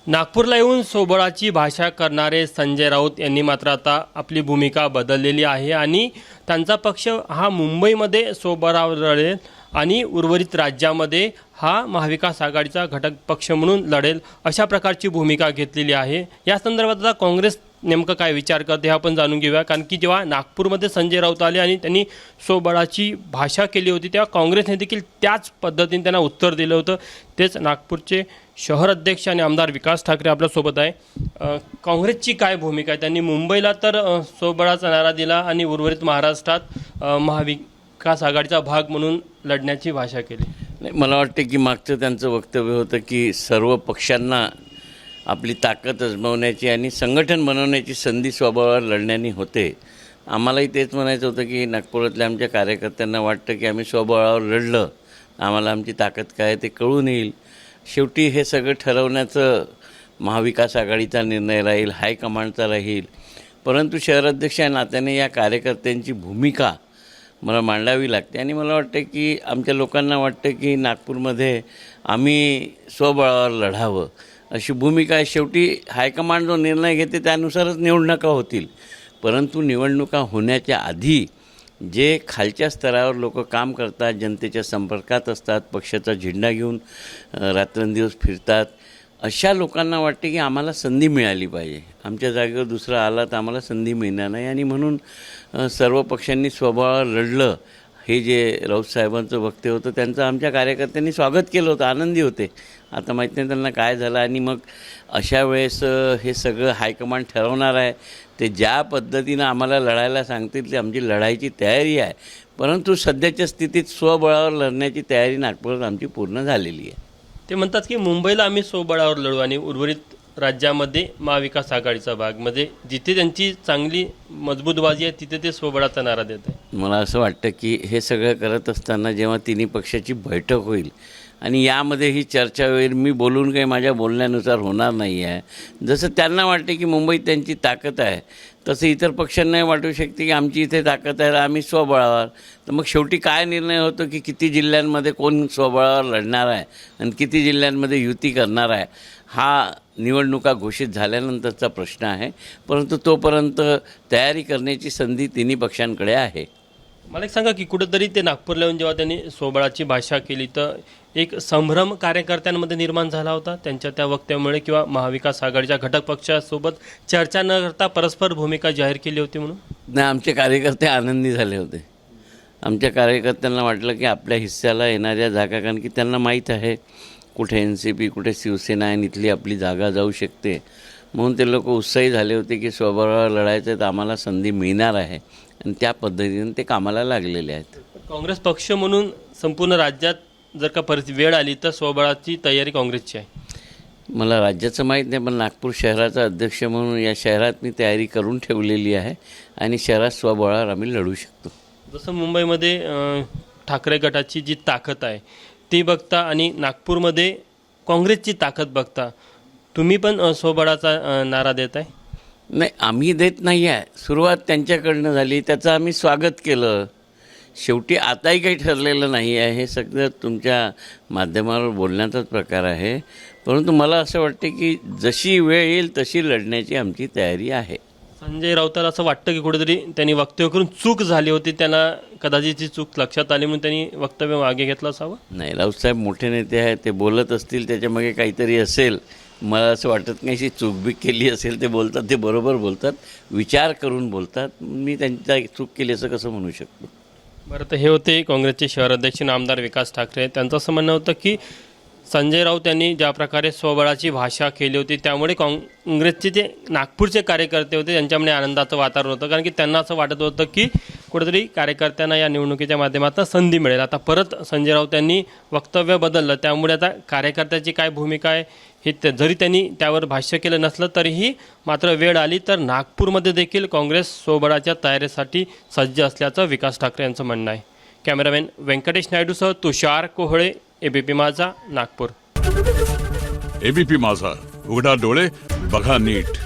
नागपूरला येऊन सोबळाची भाषा करणारे संजय राऊत यांनी मात्र आता आपली भूमिका बदललेली आहे आणि त्यांचा पक्ष हा मुंबईमध्ये सोबळावर लढेल आणि उर्वरित राज्यामध्ये हा महाविकास आघाडीचा घटक पक्ष म्हणून लढेल अशा प्रकारची भूमिका घेतलेली आहे। या संदर्भात आता काँग्रेस नेमकं काय विचार करते हे आपण जाणून घेऊया, कारण की जेव्हा नागपूरमध्ये संजय राऊत आले आणि त्यांनी सोबळाची भाषा केली होती तेव्हा काँग्रेसने देखील त्याच पद्धतीने त्यांना उत्तर दिलं होतं। तेच नागपूरचे शहर अध्यक्ष आणि आमदार विकास ठाकरे आपल्यासोबत आहे। काँग्रेसची काय भूमिका आहे? त्यांनी मुंबईला तर सोबळाचा नारा दिला आणि उर्वरित महाराष्ट्रात महाविकास आघाडीचा भाग म्हणून लढण्याची भाषा केली। मला वाटतं की मागचं त्यांचं वक्तव्य होतं की सर्व पक्षांना आपली ताकद अजमावण्याची आणि संघटन बनवण्याची संधी स्वबळावर लढण्याने होते। आम्हालाही तेच म्हणायचं होतं की नागपुरातल्या आमच्या कार्यकर्त्यांना वाटतं की आम्ही स्वबळावर लढलं, आम्हाला आमची ताकद काय ते कळून येईल। शेवटी हे सगळं ठरवण्याचं महाविकास आघाडीचा निर्णय राहील, हायकमांडचा राहील। परंतु शहराध्यक्ष या नात्याने या कार्यकर्त्यांची भूमिका मला मांडावी लागते आणि मला वाटतं की आमच्या लोकांना वाटतं की नागपूरमध्ये आम्ही स्वबळावर लढावं अशी भूमिका आहे। शेवटी हायकमांड जो निर्णय घेते त्यानुसारच निवडणुका होतील, परंतु निवडणुका होण्याच्या आधी जे खालच्या स्तरावर लोक काम करतात, जनतेच्या संपर्कात असतात, पक्षाचा झेंडा घेऊन रात्रंदिवस फिरतात, अशा लोकांना वाटते की आम्हाला संधी मिळाली पाहिजे, आमच्या जागेवर दुसरा आला तर आम्हाला संधी मिळणार नाही आणि म्हणून सर्व पक्षांनी स्वबळावर लढलं। हे जे राऊत साहेबांचं वक्तव्य होतं त्यांचं आमच्या कार्यकर्त्यांनी स्वागत केलं होतं, आनंदी होते। आता माहीत नाही त्यांना काय झालं आणि मग अशा वेळेस हे सगळं हायकमांड ठरवणार आहे। ते ज्या पद्धतीनं आम्हाला लढायला सांगतील ते आमची लढायची तयारी आहे, परंतु सध्याच्या स्थितीत स्वबळावर लढण्याची तयारी नागपुरात आमची पूर्ण झालेली आहे। ते म्हणतात की मुंबईला आम्ही स्वबळावर लढू आणि उर्वरित राज्यामध्ये महाविकास आघाडीचा भाग, म्हणजे जिथे त्यांची चांगली मजबूत बाजी आहे तिथे ते स्वबळाचा नारा देत आहे। मला असं वाटतं की हे सगळं करत असताना जेव्हा तिन्ही पक्षाची बैठक होईल आणि यामध्ये ही चर्चा होईल, मी बोलून काही माझ्या बोलण्यानुसार होणार नाही आहे। जसं त्यांना वाटते की मुंबईत त्यांची ताकद आहे तसं इतर पक्षांनाही वाटू शकते की आमची इथे ताकद आहे, आम्ही स्वबळावर। तर मग शेवटी काय निर्णय होतो की किती जिल्ह्यांमध्ये कोण स्वबळावर लढणार आहे आणि किती जिल्ह्यांमध्ये युती करणार आहे हा निवडणुका घोषित झाल्यानंतरचा प्रश्न आहे, परंतु तोपर्यंत तयारी करण्याची संधी तिन्ही पक्षांकडे आहे। मला एक सांगा की कुठेतरी ते नागपूरला येऊन जेव्हा त्यांनी स्वबळाची भाषा केली तर एक संभ्रम कार्यकर्त्यांमध्ये निर्माण झाला होता त्यांच्या त्या वक्तव्यामुळे, किंवा महाविकास आघाडीच्या घटक पक्षासोबत चर्चा न करता परस्पर भूमिका जाहीर केली होती म्हणून? नाही, आमचे कार्यकर्ते आनंदी झाले होते। आमच्या कार्यकर्त्यांना वाटलं की आपल्या हिस्स्याला येणाऱ्या जागा, कारण की त्यांना माहीत आहे कुठे NCP कुठे शिवसेना आहे, इथली आपली जागा जाऊ शकते, म्हणून ते लोक उत्साही झाले होते की स्वबळावर लढायचं तर आम्हाला संधी मिळणार आहे आणि त्या पद्धतीने ते कामाला लागलेले आहेत। काँग्रेस पक्ष म्हणून संपूर्ण राज्यात जर का परिस्थिती वेळ आली तर स्वबळाची तयारी काँग्रेसची आहे? मला राज्याचं माहीत नाही, पण नागपूर शहराचा अध्यक्ष म्हणून या शहरात मी तयारी करून ठेवलेली आहे आणि शहरात स्वबळावर आम्ही लढू शकतो। जसं मुंबईमध्ये ठाकरे गटाची जी ताकद आहे ती बघता आणि नागपूरमध्ये काँग्रेसची ताकद बघता तुम्ही पण स्वबळाचा नारा देत आहे? नाही, आम्ही देत नाही आहे, सुरुवात त्यांच्याकडनं झाली, त्याचं आम्ही स्वागत केलं। शेवटी आताही काही ठरलेलं नाही आहे, हे सगळं तुमच्या माध्यमावर बोलण्याचाच प्रकार आहे, परंतु मला असं वाटते की जशी वेळ येईल तशी लढण्याची आमची तयारी आहे। संजय राऊताला असं वाटतं की कुठेतरी त्यांनी वक्तव्य करून चूक झाली होती, त्यांना कदाचित ती चूक लक्षात आली म्हणून त्यांनी वक्तव्य मागे घेतलं असावं? नाही, राऊतसाहेब मोठे नेते आहेत, ते बोलत असतील, त्याच्यामागे काहीतरी असेल। मला असं वाटत नाही की चूक बी केली असेल, ते बोलतात ते बरोबर बोलतात, विचार करून बोलतात, मी त्यांचा चूक केली असं कसं म्हणू शकतो? बरं, तर हे होते काँग्रेसचे शहर अध्यक्ष आणि आमदार विकास ठाकरे। त्यांचं असं म्हणणं होतं की संजय राऊत यांनी ज्या प्रकारे स्वबळाची भाषा केली होती त्यामुळे काँग्रेसचे जे नागपूरचे कार्यकर्ते होते त्यांच्यामध्ये आनंदाचं वातावरण होतं, कारण की त्यांना असं वाटत होतं की कुठेतरी कार्यकर्त्यांना या निवडणुकीच्या माध्यमातून संधी मिळेल। आता परत संजय राऊत यांनी वक्तव्य बदललं, त्यामुळे आता कार्यकर्त्याची काय भूमिका आहे हे जरी त्यांनी त्यावर भाष्य केलं नसलं तरीही मात्र वेळ आली तर नागपूरमध्ये देखील काँग्रेस स्वबळाच्या तयारीसाठी सज्ज असल्याचं विकास ठाकरे यांचं म्हणणं आहे। कॅमेरामॅन व्यंकटेश नायडूसह तुषार कोहळे, ABP माझा, नागपूर। ABP माझा, उघडा डोळे बघा नीट।